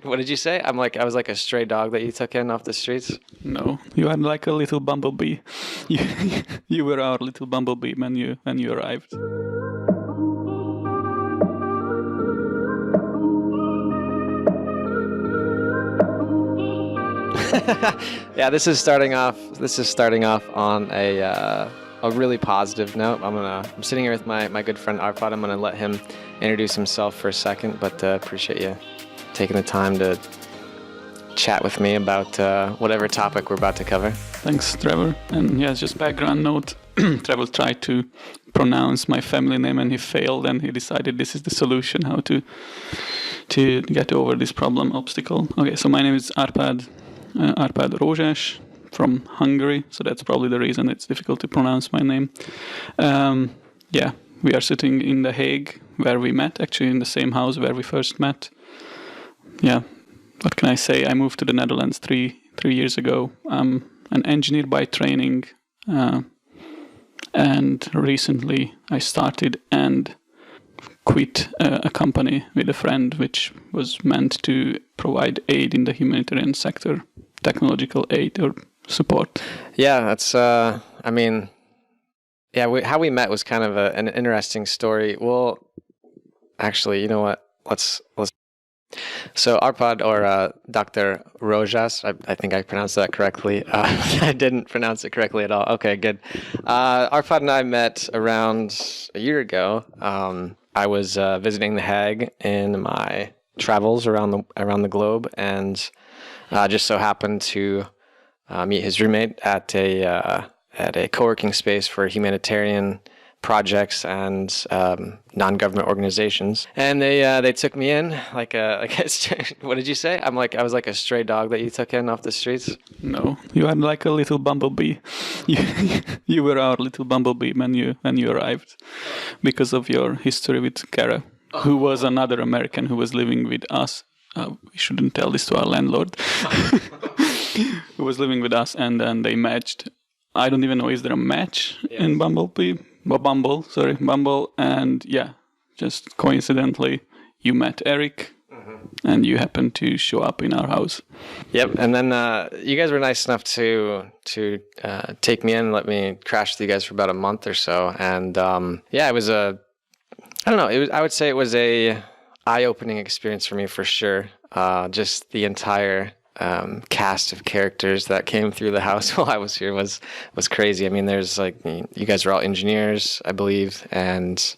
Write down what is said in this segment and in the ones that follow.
What did you say? I was like a stray dog that you took in off the streets? No, you are like a little bumblebee. You were our little bumblebee when you arrived. Yeah, this is starting off on a really positive note. I'm sitting here with my good friend Árpád. I'm gonna let him introduce himself for a second, but appreciate you taking the time to chat with me about whatever topic we're about to cover. Thanks, Trevor. And yeah, just background note. Trevor tried to pronounce my family name and he failed, and he decided this is the solution how to get over this obstacle. Okay, so my name is Árpád Rózsás from Hungary, so that's probably the reason it's difficult to pronounce my name. Yeah, we are sitting in The Hague where we met, actually in the same house where we first met. Yeah, what can I say? I moved to the Netherlands three years ago. I'm an engineer by training, and recently I started and quit a company with a friend which was meant to provide aid in the humanitarian sector, technological aid or support. Yeah, that's, how we met was kind of an interesting story. Well, actually, you know what? Let's. So Árpád, or Dr. Rózsás, I think I pronounced that correctly. I didn't pronounce it correctly at all. Okay, good. Árpád and I met around a year ago. I was visiting The Hague in my travels around the globe, and just so happened to meet his roommate at a co-working space for humanitarian projects and non-government organizations, and they took me in like a what did you say? I was like a stray dog that you took in off the streets? No, you are like a little bumblebee. You were our little bumblebee when you arrived, because of your history with Kara, who was another American who was living with us. We shouldn't tell this to our landlord. Who was living with us, and then they matched. I don't even know, is there a match in Bumble, and yeah, just coincidentally, you met Eric, and you happened to show up in our house. Yep, and then you guys were nice enough to take me in and let me crash with you guys for about a month or so, and it was I would say it was a eye-opening experience for me for sure. Just the entire cast of characters that came through the house while I was here was crazy. I mean, there's like, you guys are all engineers, I believe, and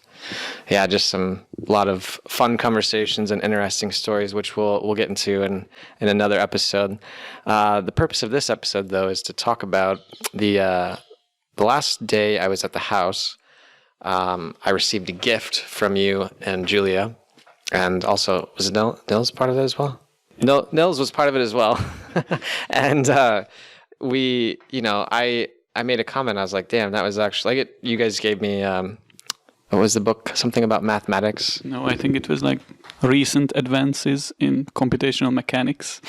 yeah, just a lot of fun conversations and interesting stories, which we'll get into in another episode. The purpose of this episode, though, is to talk about the last day I was at the house. I received a gift from you and Julia, and also was Nils part of it as well? Nils was part of it as well. And I made a comment. I was like, damn, that was actually, like, you guys gave me, what was the book? Something about mathematics? No, I think it was like recent advances in computational mechanics.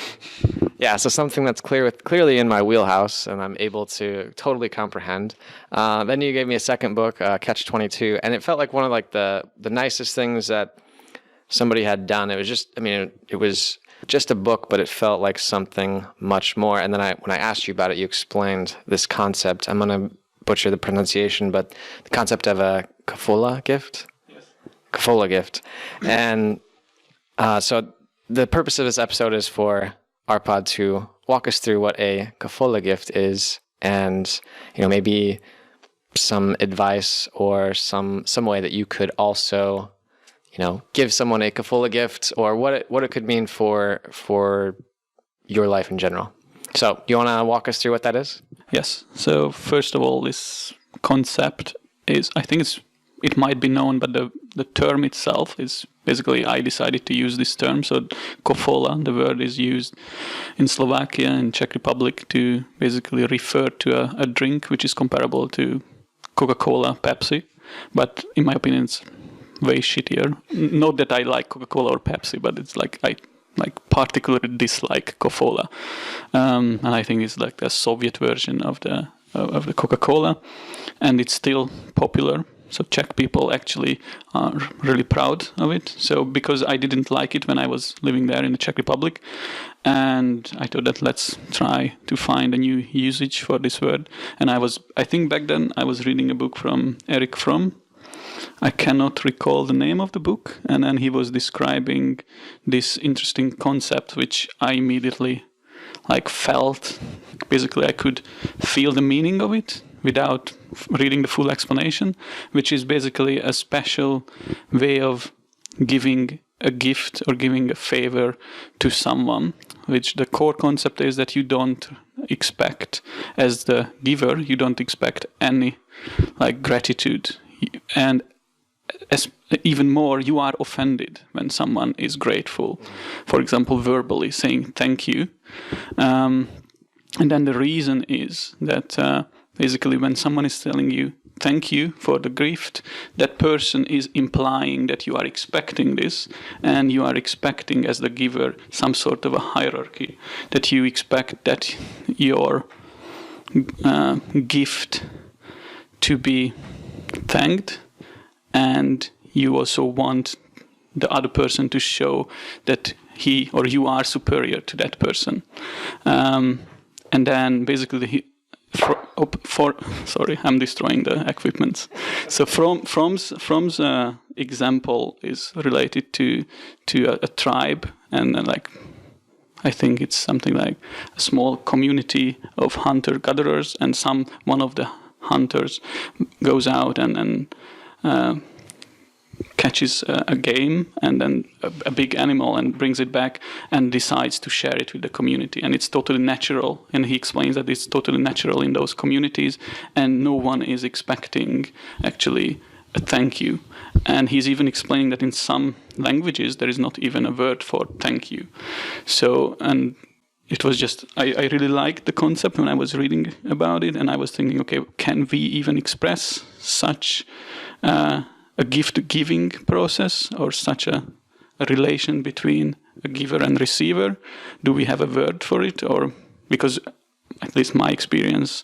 Yeah, so something that's clearly in my wheelhouse and I'm able to totally comprehend. Then you gave me a second book, Catch-22, and it felt like one of like the nicest things that somebody had done. It was just, it was just a book, but it felt like something much more. And then when I asked you about it, you explained this concept. I'm going to butcher the pronunciation, but the concept of a Kofola Gift? Yes. Kofola Gift. And so the purpose of this episode is for Árpád to walk us through what a Kofola Gift is, and maybe some advice or some way that you could also give someone a Kofola gift, or what it could mean for your life in general. So, you want to walk us through what that is? Yes. So, first of all, this concept is, I think it might be known, but the term itself is basically, I decided to use this term. So, Kofola, the word is used in Slovakia and Czech Republic to basically refer to a drink which is comparable to Coca-Cola, Pepsi, but in my opinion, it's way shittier. Not that I like Coca-Cola or Pepsi, but it's like I particularly dislike Kofola, and I think it's like the Soviet version of the Coca-Cola, and it's still popular So Czech people actually are really proud of it. So because I didn't like it when I was living there in the Czech Republic, and I thought that let's try to find a new usage for this word. And I think back then I was reading a book from Eric Fromm. I cannot recall the name of the book. And then he was describing this interesting concept, which I immediately felt. Basically, I could feel the meaning of it without reading the full explanation, which is basically a special way of giving a gift or giving a favor to someone, which the core concept is that you don't expect, as the giver, you don't expect any gratitude. And even more, you are offended when someone is grateful, for example, verbally saying thank you. And then the reason is that basically when someone is telling you thank you for the gift, that person is implying that you are expecting this, and you are expecting as the giver some sort of a hierarchy, that you expect that your gift to be thanked, and you also want the other person to show that he or you are superior to that person. And then basically sorry, I'm destroying the equipment. So Fromm's example is related to a tribe, and I think it's something like a small community of hunter-gatherers, and one of the hunters goes out and catches a game and then a big animal and brings it back and decides to share it with the community. And it's totally natural. And he explains that it's totally natural in those communities, and no one is expecting actually a thank you. And he's even explaining that in some languages there is not even a word for thank you. So, and it was just, I really liked the concept when I was reading about it, and I was thinking, okay, can we even express such a gift-giving process, or such a relation between a giver and receiver? Do we have a word for it? Or, because at least my experience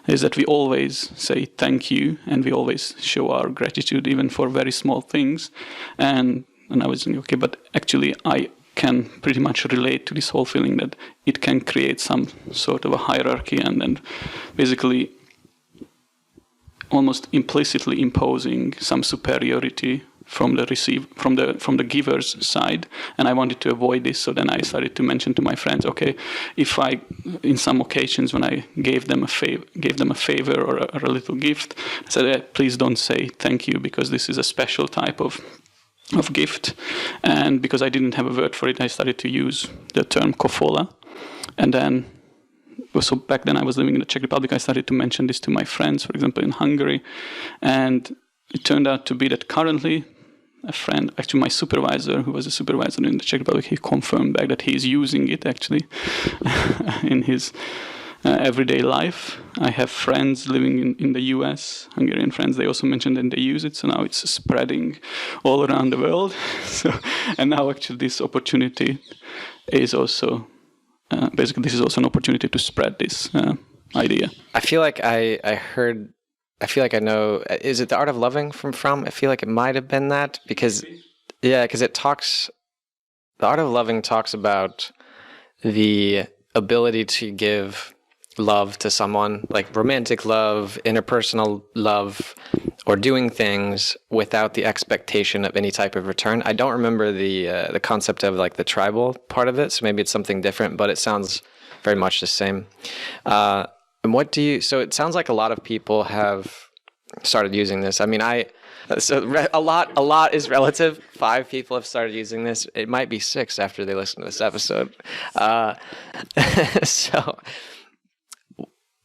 is that we always say thank you, and we always show our gratitude even for very small things. And I was thinking, okay, but actually I can pretty much relate to this whole feeling that it can create some sort of a hierarchy, and then basically almost implicitly imposing some superiority from the giver's side. And I wanted to avoid this, so then I started to mention to my friends, okay, if I, in some occasions when I gave them a favor or a little gift, I said, please don't say thank you, because this is a special type of gift. And because I didn't have a word for it, I started to use the term Kofola. And then, so back then I was living in the Czech Republic, I started to mention this to my friends, for example, in Hungary. And it turned out to be that currently a friend, actually my supervisor, who was a supervisor in the Czech Republic, he confirmed back that he's using it actually in his everyday life. I have friends living in the US, Hungarian friends, they also mentioned that they use it, so now it's spreading all around the world. And now actually this opportunity is also, basically this is also an opportunity to spread this idea. I feel like I feel like I know, is it The Art of Loving from Fromm? I feel like it might have been that, because The Art of Loving talks about the ability to give love to someone, like romantic love, interpersonal love, or doing things without the expectation of any type of return. I don't remember the concept of like the tribal part of it, so maybe it's something different, but it sounds very much the same. And so it sounds like a lot of people have started using this. I mean, a lot is relative. 5 people have started using this. It might be 6 after they listen to this episode. So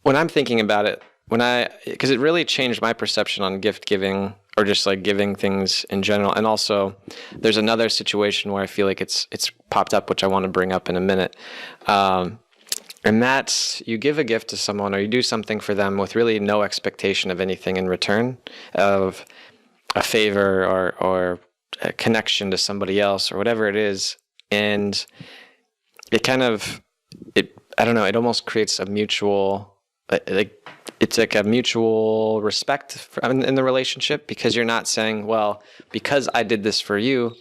when I'm thinking about it, because it really changed my perception on gift giving, or just like giving things in general. And also there's another situation where I feel like it's popped up, which I want to bring up in a minute. And that's, you give a gift to someone or you do something for them with really no expectation of anything in return, of a favor or a connection to somebody else or whatever it is. And it kind of, I don't know, it almost creates a mutual, like it's like a mutual respect in the relationship, because you're not saying, well, because I did this for you,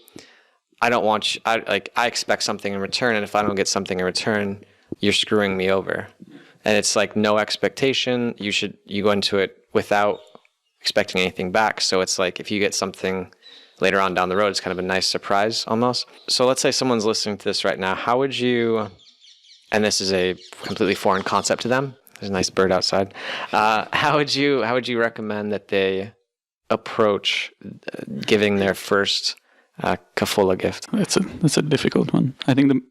I don't want you, I expect something in return, and if I don't get something in return, you're screwing me over. And it's like no expectation. You go into it without expecting anything back. So it's like if you get something later on down the road, it's kind of a nice surprise almost. So let's say someone's listening to this right now. How would you, and this is a completely foreign concept to them. There's a nice bird outside. How would you recommend that they approach giving their first Kofola gift? That's a difficult one. I think the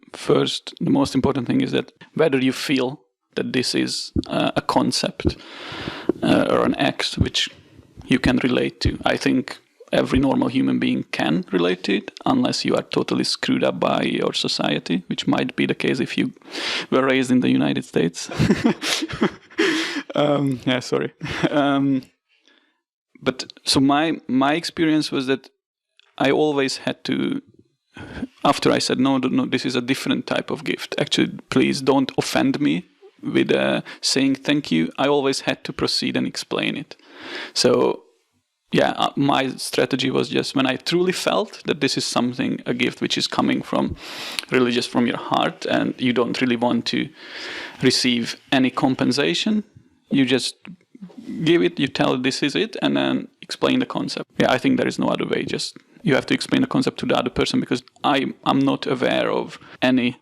most important thing is that whether you feel that this is a concept or an act which you can relate to. I think every normal human being can relate to it, unless you are totally screwed up by your society, which might be the case if you were raised in the United States. Sorry. But so my experience was that I always had to, after I said, no, this is a different type of gift. Actually, please don't offend me with saying thank you. I always had to proceed and explain it. So yeah, my strategy was just when I truly felt that this is something, a gift which is coming from really just from your heart, and you don't really want to receive any compensation, you just give it, you tell this is it, and then explain the concept. Yeah, I think there is no other way. Just you have to explain the concept to the other person, because I'm not aware of any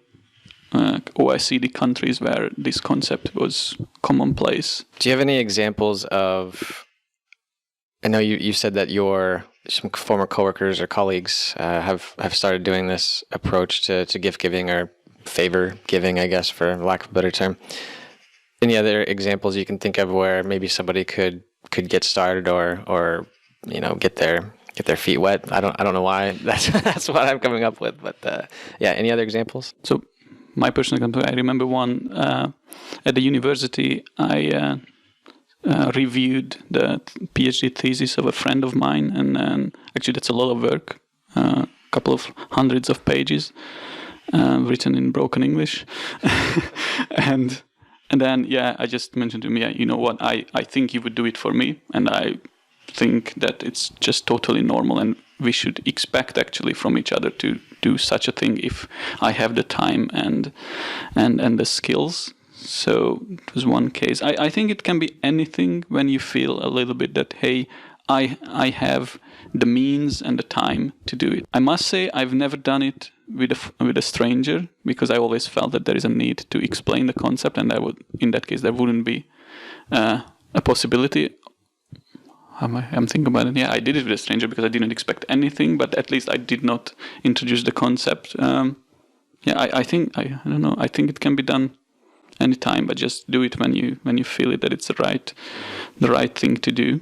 OECD countries where this concept was commonplace. Do you have any examples of, I know you said that some former coworkers or colleagues have started doing this approach to gift giving, or favor giving, I guess, for lack of a better term. Any other examples you can think of where maybe somebody could get started or get their feet wet? I don't know why that's what I'm coming up with, but any other examples? So my personal example, I remember one at the university. I reviewed the PhD thesis of a friend of mine, and actually that's a lot of work, a couple of hundreds of pages, written in broken English, and then I just mentioned to him, you know what, I think you would do it for me, and I think that it's just totally normal, and we should expect actually from each other to do such a thing if I have the time and the skills. So it was one case. I think it can be anything when you feel a little bit that, hey, I have the means and the time to do it. I must say I've never done it with a stranger, because I always felt that there is a need to explain the concept, and in that case there wouldn't be a possibility. I'm thinking about it. Yeah, I did it with a stranger because I didn't expect anything, but at least I did not introduce the concept. I think I don't know. I think it can be done anytime, but just do it when you feel it that it's the right thing to do.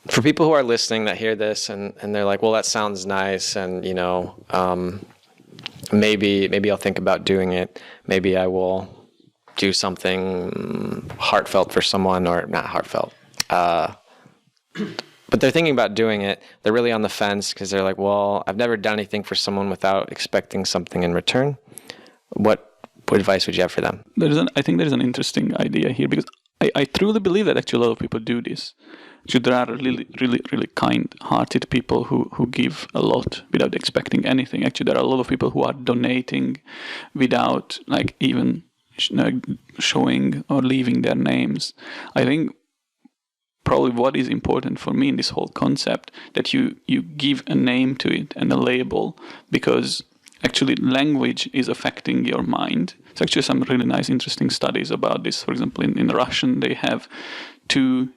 For people who are listening that hear this and they're like, well, that sounds nice, and maybe I'll think about doing it. Maybe I will do something heartfelt for someone, or not heartfelt. But they're thinking about doing it. They're really on the fence because they're like, well, I've never done anything for someone without expecting something in return. What advice would you have for them? I think there's an interesting idea here, because I truly believe that actually a lot of people do this. Actually, there are really, really, really kind-hearted people who give a lot without expecting anything. Actually, there are a lot of people who are donating without even showing or leaving their names. I think probably what is important for me in this whole concept, that you give a name to it and a label, because actually language is affecting your mind. There's actually some really nice, interesting studies about this. For example, in Russian, they have 2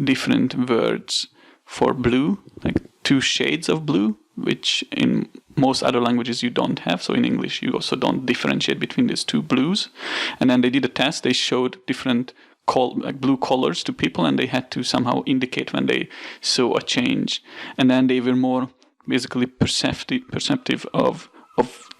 different words for blue, like 2 shades of blue, which in most other languages you don't have. So in English, you also don't differentiate between these 2 blues. And then they did a test. They showed different blue colors to people, and they had to somehow indicate when they saw a change. And then they were more basically perceptive of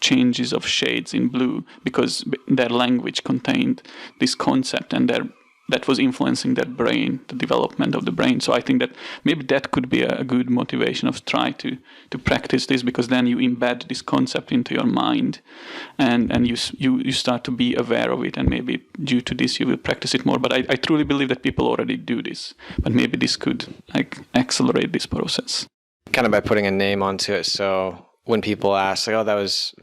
changes of shades in blue, because their language contained this concept, and their that was influencing that brain, the development of the brain. So I think that maybe that could be a good motivation of try to practice this, because then you embed this concept into your mind, and you start to be aware of it, and maybe due to this you will practice it more. But I truly believe that people already do this, but maybe this could like accelerate this process. Kind of by putting a name onto it, so when people ask, like, oh, that was,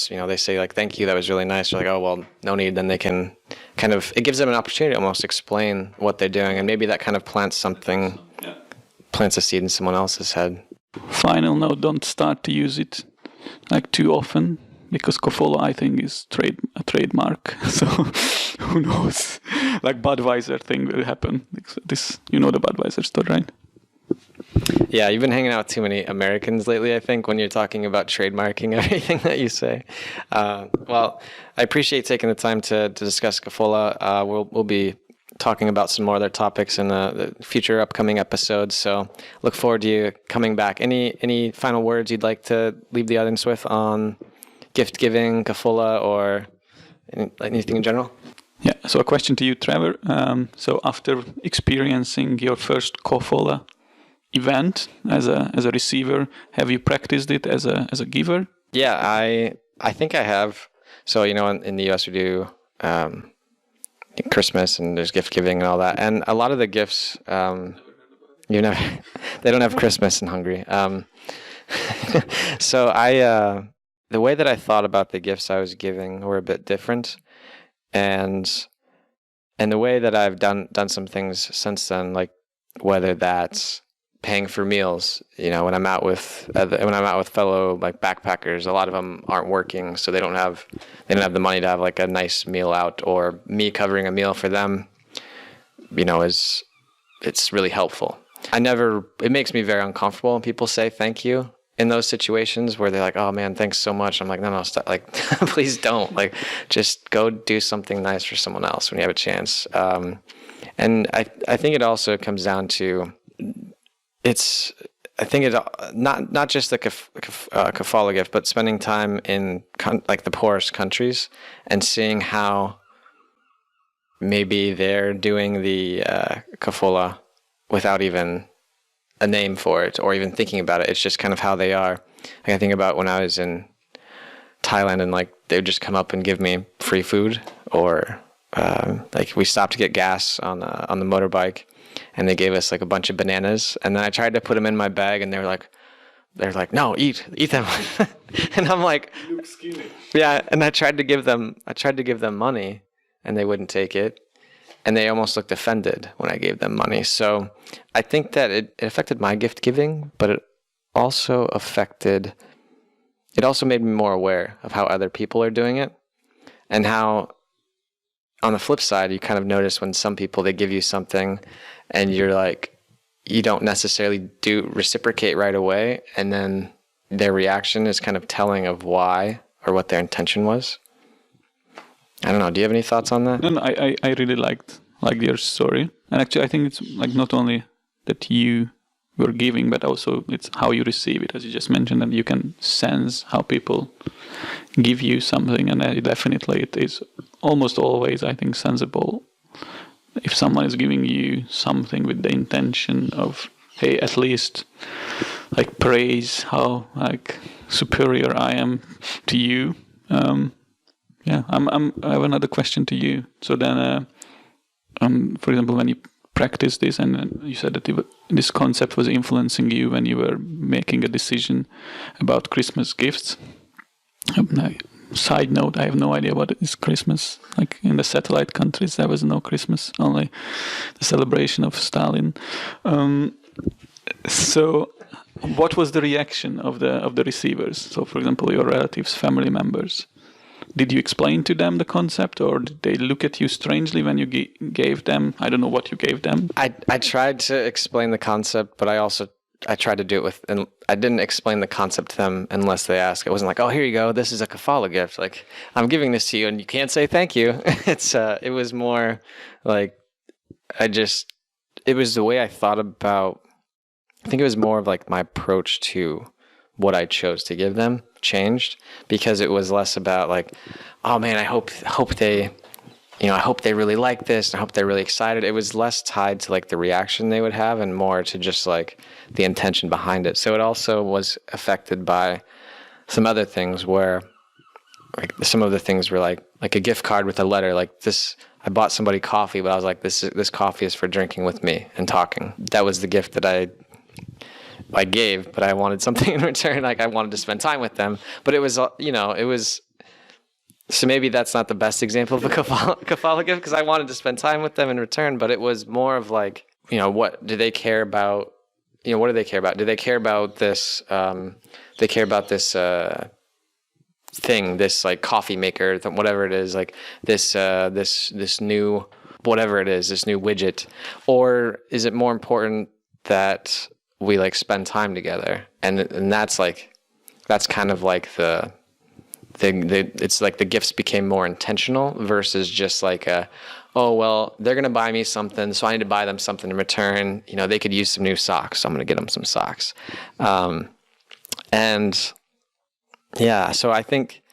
they say like, thank you, that was really nice. They're like, oh, well, no need. Then they can kind of, it gives them an opportunity to almost explain what they're doing. And maybe that kind of plants a seed in someone else's head. Final note, don't start to use it like too often, because Kofola, I think, is a trademark. So who knows? Like Budweiser thing will happen. This, the Budweiser story, right? Yeah, you've been hanging out with too many Americans lately, I think, when you're talking about trademarking everything that you say. Well, I appreciate taking the time to discuss Kofola. We'll be talking about some more other topics in the future upcoming episodes, so look forward to you coming back. Any final words you'd like to leave the audience with on gift giving, Kofola, or anything in general? Yeah, so a question to you, Trevor. So after experiencing your first Kofola event as a receiver, have you practiced it as a giver? Yeah, I think I have. So in the US we do Christmas, and there's gift giving and all that, and a lot of the gifts they don't have Christmas in Hungary. So the way that I thought about the gifts I was giving were a bit different, and the way that I've done some things since then, like whether that's paying for meals, when I'm out with fellow like backpackers, a lot of them aren't working, so they don't have the money to have like a nice meal out, or me covering a meal for them, it's really helpful. It makes me very uncomfortable when people say thank you in those situations where they're like, oh man, thanks so much. I'm like, no, stop. Like, please don't. Like, just go do something nice for someone else when you have a chance. And I think it also comes down to, not just the Kofola gift, but spending time in like the poorest countries and seeing how maybe they're doing the Kofola without even a name for it or even thinking about it. It's just kind of how they are. Like I think about when I was in Thailand, and like they would just come up and give me free food, or like we stopped to get gas on the motorbike, and they gave us like a bunch of bananas, and then I tried to put them in my bag, and they're like, no, eat them. And I'm like, Look skinny. Yeah, and I tried to give them money, and they wouldn't take it, and they almost looked offended when I gave them money. So I think that it affected my gift giving, but it also made me more aware of how other people are doing it, and how on the flip side, you kind of notice when some people, they give you something and you're like, you don't necessarily reciprocate right away, and then their reaction is kind of telling of why or what their intention was. I don't know. Do you have any thoughts on that? No, I really liked your story. And actually, I think it's like not only that you were giving, but also it's how you receive it, as you just mentioned, and you can sense how people give you something. And definitely it is almost always, I think, sensible if someone is giving you something with the intention of, hey, at least like praise how like superior I am to you. Yeah, I have another question to you. So then, for example, when you practice this, and you said that this concept was influencing you when you were making a decision about Christmas gifts. Side note, I have no idea what is Christmas. Like in the satellite countries, there was no Christmas, only the celebration of Stalin. So what was the reaction of the receivers? So, for example, your relatives, family members. Did you explain to them the concept, or did they look at you strangely when you gave them? I don't know what you gave them. I tried to explain the concept, but I tried to do it and I didn't explain the concept to them unless they asked. It wasn't like, oh, here you go, this is a Kofola gift. Like, I'm giving this to you and you can't say thank you. It was more like, it was the way I thought about, I think it was more of like my approach to what I chose to give them changed, because it was less about like, oh man, I hope they I hope they really like this. I hope they're really excited. It was less tied to like the reaction they would have and more to just like the intention behind it. So it also was affected by some other things where like some of the things were like a gift card with a letter like this. I bought somebody coffee, but I was like, this coffee is for drinking with me and talking. That was the gift that I gave, but I wanted something in return. Like I wanted to spend time with them, but it was, it was, so maybe that's not the best example of a Kofola gift because I wanted to spend time with them in return, but it was more of like, what do they care about? What do they care about? Do they care about this, they care about this, thing, this like coffee maker, whatever it is, like this new, whatever it is, this new widget, or is it more important that we like spend time together? And that's kind of like the it's like the gifts became more intentional versus just like oh, well, they're going to buy me something, so I need to buy them something in return. They could use some new socks, so I'm going to get them some socks. And yeah, so I think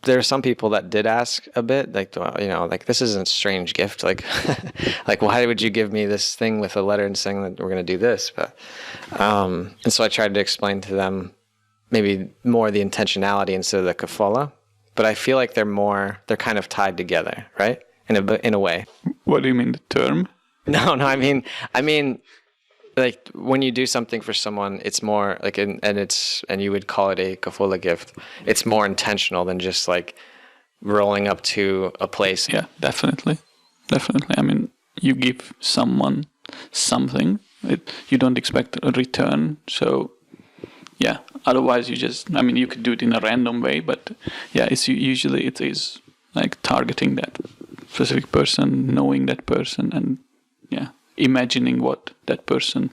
there are some people that did ask a bit, like, like this isn't a strange gift. Like, like why would you give me this thing with a letter and saying that we're going to do this? But, and so I tried to explain to them maybe more the intentionality instead of the Kofola. But I feel like they're kind of tied together, right? In a way. What do you mean, the term? No, I mean, like when you do something for someone, it's more like, and you would call it a Kofola gift. It's more intentional than just like rolling up to a place. Yeah, definitely. I mean, you give someone something, you don't expect a return. So yeah, otherwise you could do it in a random way, but yeah, usually it is like targeting that specific person, knowing that person, and yeah, imagining what that person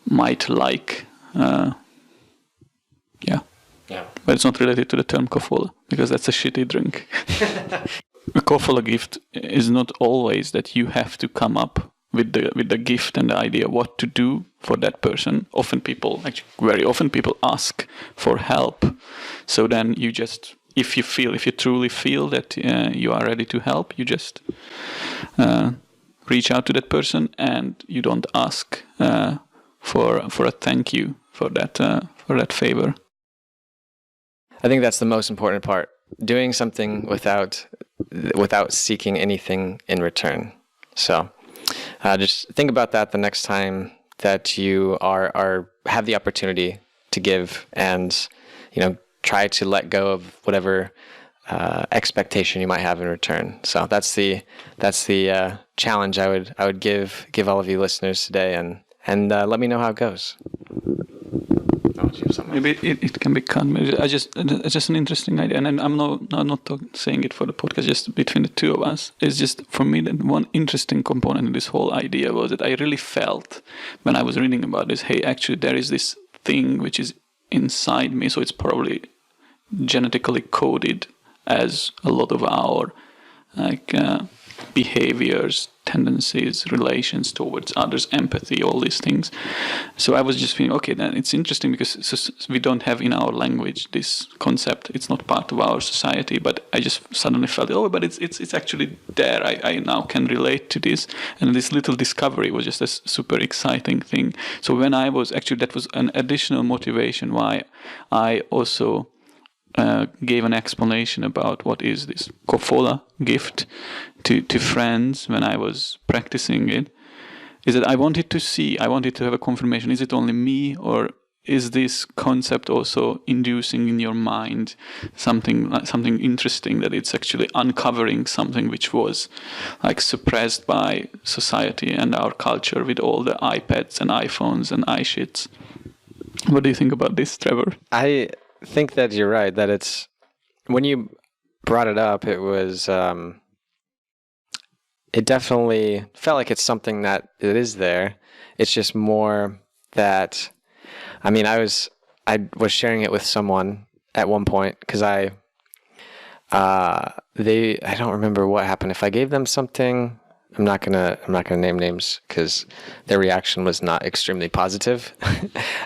might like. Yeah. But it's not related to the term Kofola, because that's a shitty drink. A Kofola gift is not always that you have to come up with the gift and the idea what to do for that person. Very often people ask for help. So then you just, if you truly feel that you are ready to help, you just reach out to that person, and you don't ask for a thank you for that favor. I think that's the most important part. Doing something without seeking anything in return. So just think about that the next time that you have the opportunity to give, and try to let go of whatever expectation you might have in return. So that's the challenge I would give all of you listeners today, and let me know how it goes. Maybe it can be cut. It's just an interesting idea, and I'm not saying it for the podcast. Just between the two of us, it's just for me that one interesting component in this whole idea was that I really felt when I was reading about this. Hey, actually, there is this thing which is inside me, so it's probably genetically coded as a lot of our behaviors, tendencies, relations towards others, empathy, all these things. So I was just feeling, okay, then it's interesting because we don't have in our language this concept. It's not part of our society, but I just suddenly felt, but it's actually there. I now can relate to this. And this little discovery was just a super exciting thing. So when that was an additional motivation why I also gave an explanation about what is this Kofola gift to friends when I was practicing it, is that I wanted to have a confirmation. Is it only me, or is this concept also inducing in your mind something interesting, that it's actually uncovering something which was like suppressed by society and our culture with all the iPads and iPhones and iShits? What do you think about this, Trevor? I think that you're right, that it's, when you brought it up, it was it definitely felt like it's something that it is there. It's just more that, I mean, I was sharing it with someone at one point, because I don't remember what happened. If I gave them something, I'm not gonna name names because their reaction was not extremely positive.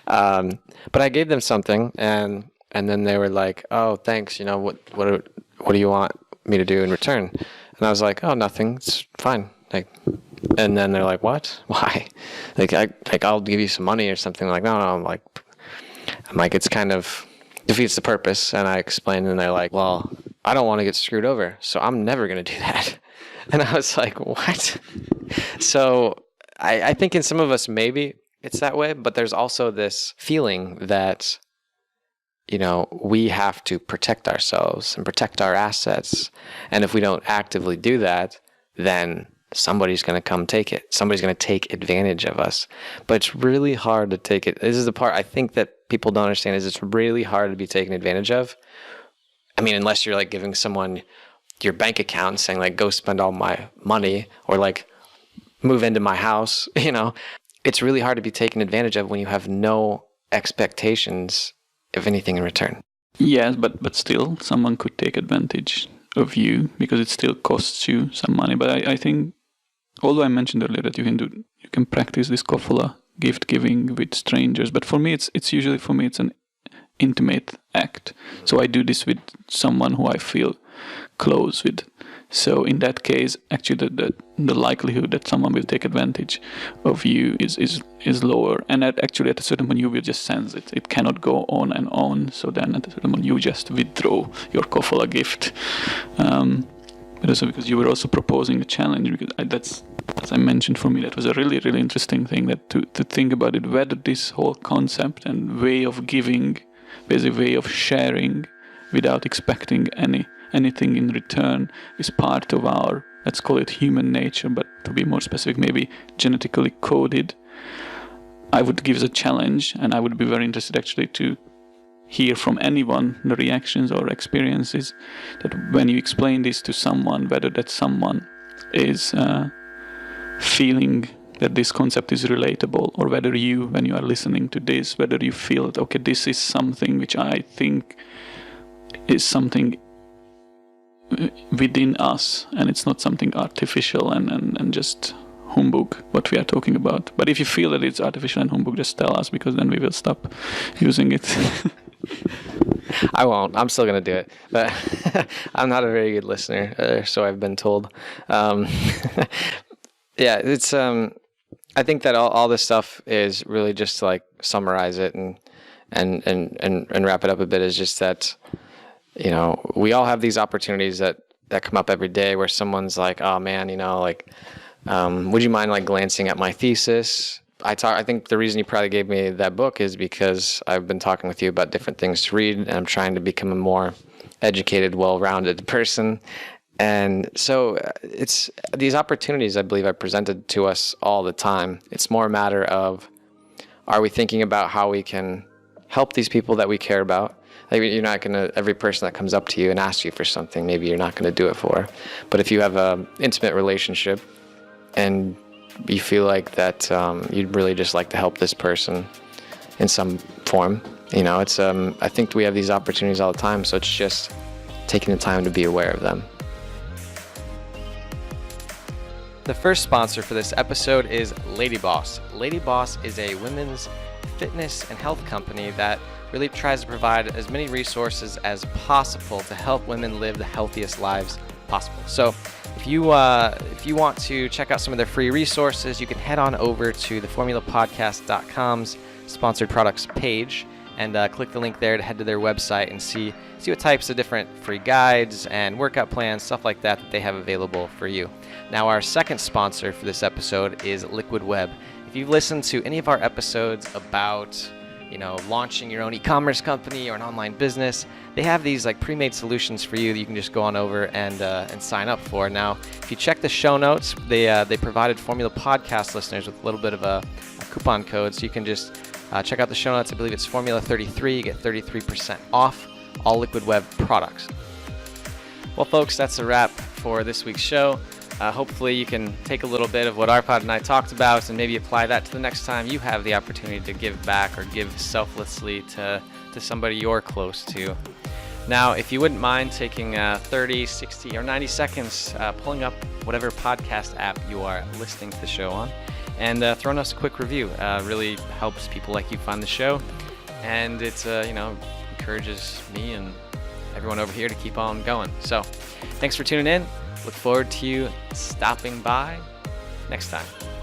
But I gave them something, and then they were like, "Oh, thanks. What do you want me to do in return?" And I was like, oh, nothing. It's fine. Like, and then they're like, what? Why? Like, I'll give you some money or something. Like, no. I'm like, it's kind of defeats the purpose. And I explained, and they're like, well, I don't want to get screwed over, so I'm never going to do that. And I was like, what? So I think in some of us, maybe it's that way, but there's also this feeling that, you know, we have to protect ourselves and protect our assets. And if we don't actively do that, then somebody's going to come take it. Somebody's going to take advantage of us. But it's really hard to take it. This is the part I think that people don't understand, is it's really hard to be taken advantage of. I mean, unless you're like giving someone your bank account and saying like, go spend all my money, or like move into my house, you know, it's really hard to be taken advantage of when you have no expectations of anything in return. Yes, but still someone could take advantage of you because it still costs you some money. But I think, although I mentioned earlier that you can practice this Kofola gift giving with strangers, but for me it's usually it's an intimate act. So I do this with someone who I feel close with. So in that case, actually the likelihood that someone will take advantage of you is lower. And at a certain point you will just sense it. It cannot go on and on. So then at a certain point you just withdraw your Kofola gift. But also because you were also proposing a challenge, because that's, as I mentioned, for me that was a really, really interesting thing, that to think about it, whether this whole concept and way of giving, basically way of sharing without expecting anything in return, is part of our, let's call it human nature, but to be more specific, maybe genetically coded. I would give it a challenge, and I would be very interested actually to hear from anyone the reactions or experiences, that when you explain this to someone, whether that someone is feeling that this concept is relatable, or whether you, when you are listening to this, whether you feel that, okay, this is something which I think is something within us, and it's not something artificial and just humbug what we are talking about. But if you feel that it's artificial and humbug, just tell us, because then we will stop using it. I won't. I'm still going to do it. But I'm not a very good listener, so I've been told. Yeah, it's I think that all this stuff is really just to like summarize it and wrap it up a bit, is just that, you know, we all have these opportunities that come up every day where someone's like, oh man, you know, like, would you mind like glancing at my thesis? I think the reason you probably gave me that book is because I've been talking with you about different things to read, and I'm trying to become a more educated, well-rounded person. And so it's these opportunities, I believe, are presented to us all the time. It's more a matter of, are we thinking about how we can help these people that we care about? Like, you're not going to, every person that comes up to you and asks you for something, maybe you're not going to do it for. But if you have an intimate relationship and you feel like that you'd really just like to help this person in some form, you know, it's I think we have these opportunities all the time, so it's just taking the time to be aware of them. The first sponsor for this episode is Lady Boss. Lady Boss is a women's fitness and health company that really tries to provide as many resources as possible to help women live the healthiest lives possible. So if you want to check out some of their free resources, you can head on over to theformulapodcast.com's sponsored products page and click the link there to head to their website and see what types of different free guides and workout plans, stuff like that they have available for you. Now, our second sponsor for this episode is Liquid Web. If you've listened to any of our episodes about, you know, launching your own e-commerce company or an online business, they have these like pre-made solutions for you that you can just go on over and sign up for. Now, if you check the show notes, they provided Formula Podcast listeners with a little bit of a coupon code, so you can just check out the show notes. I believe it's Formula 33. You get 33% off all Liquid Web products. Well, folks, that's a wrap for this week's show. Hopefully you can take a little bit of what Árpád and I talked about and maybe apply that to the next time you have the opportunity to give back or give selflessly to somebody you're close to. Now, if you wouldn't mind taking 30, 60, or 90 seconds, pulling up whatever podcast app you are listening to the show on, and throwing us a quick review. Really helps people like you find the show, and it's encourages me and everyone over here to keep on going. So thanks for tuning in. Look forward to you stopping by next time.